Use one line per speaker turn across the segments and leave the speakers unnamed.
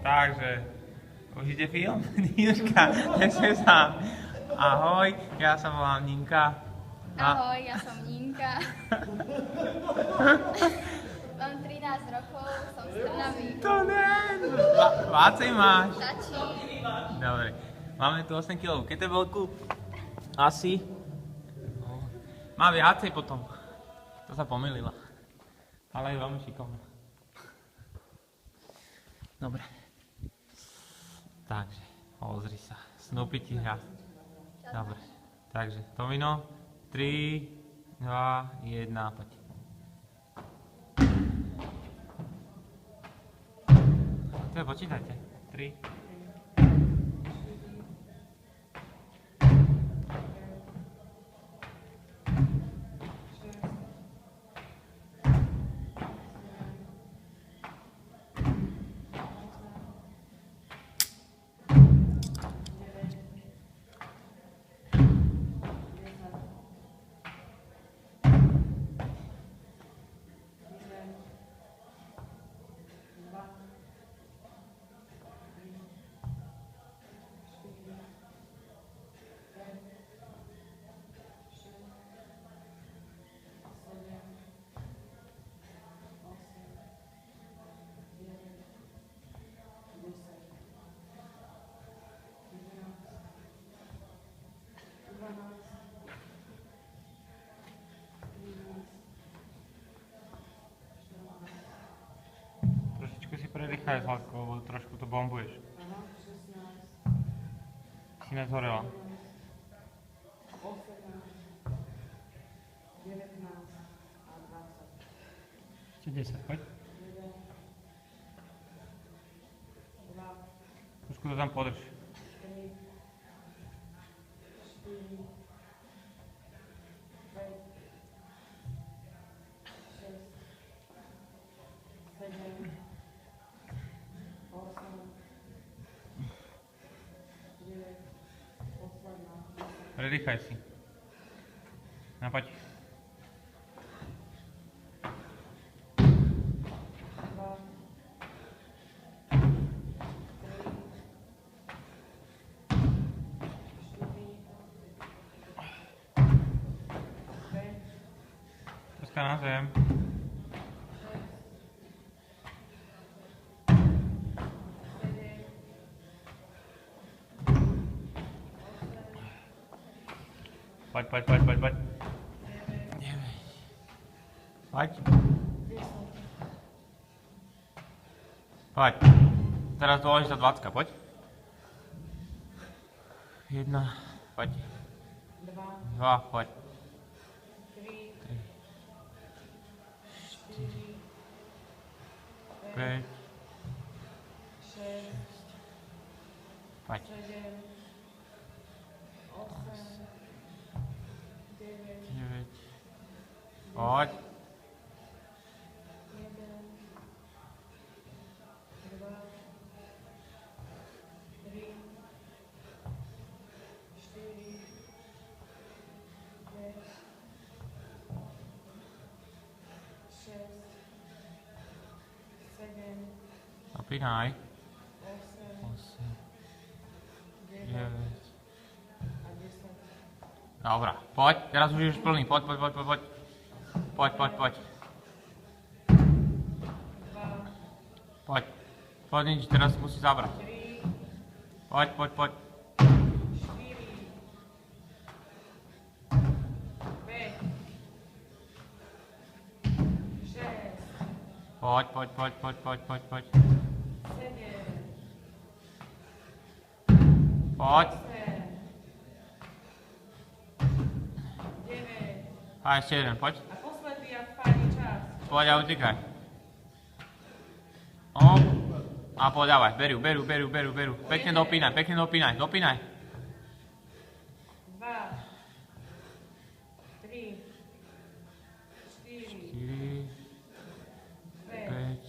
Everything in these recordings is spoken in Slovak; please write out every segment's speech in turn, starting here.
Takže, už ide film? Nínuška, ešte sám. Ahoj, ja sa volám Ninka.
Ahoj, ja som Ninka. Mám 13 rokov, som z Trnavy.
To ne, vácej máš.
Stačí.
Dobre, máme tu 8 kg kettlebellku. Asi. Má viacej potom. To sa pomýlila. Ale je veľmi šikovná. Dobre. Takže, ozri sa. Snoopy ti hrá. Dobre. Takže, Tomino. 3, 2, 1, poď. To je, počítajte. 3. Trošičku si predýchaj, Zlatko, lebo trošku to bombuješ. Si nezhorela.
19 a 20.
Ešte 10, poď. Trošku to tam podrž.
3, 4, 5, 6, 7, 8, 9, posledná.
Predýchaj si. No poď.
2, 3, 4, 5,
Troska na zem.
7,
Poď. 9. Poď.
10.
Poď. Teraz dôležitá 20, poď. 1, poď.
2,
2, poď.
3,
4,
5,
5,
6,
poď.
7, 8, 9,
9, poď.
1, 2, 3, 4, 5, 6, 7,
Napínaj.
8,
8,
9
9.
a 10.
Dobra, poď. Teraz už ješ plný. Poď. Poď.
2,
Poď. Poď, nič, teraz musí zabrať.
3,
Poď.
4, 5, 6,
Poď.
7,
Poď.
9
A ešte jeden, poď.
a posledný a fajný čas.
Poď a utýkaj. A poď, dávaj. Beru. Pekne dopínaj.
2, 3, 4,
4,
5,
5,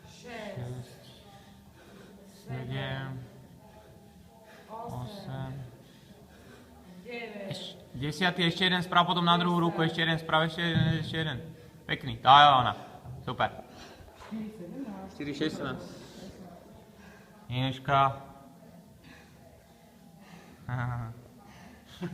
6,
6, 7,
8, 9,
10, ešte jeden sprav, potom na druhú ruku, ešte jeden sprav, ešte jeden. Pekný, tá je ona. Super. 4, 16. Inuška.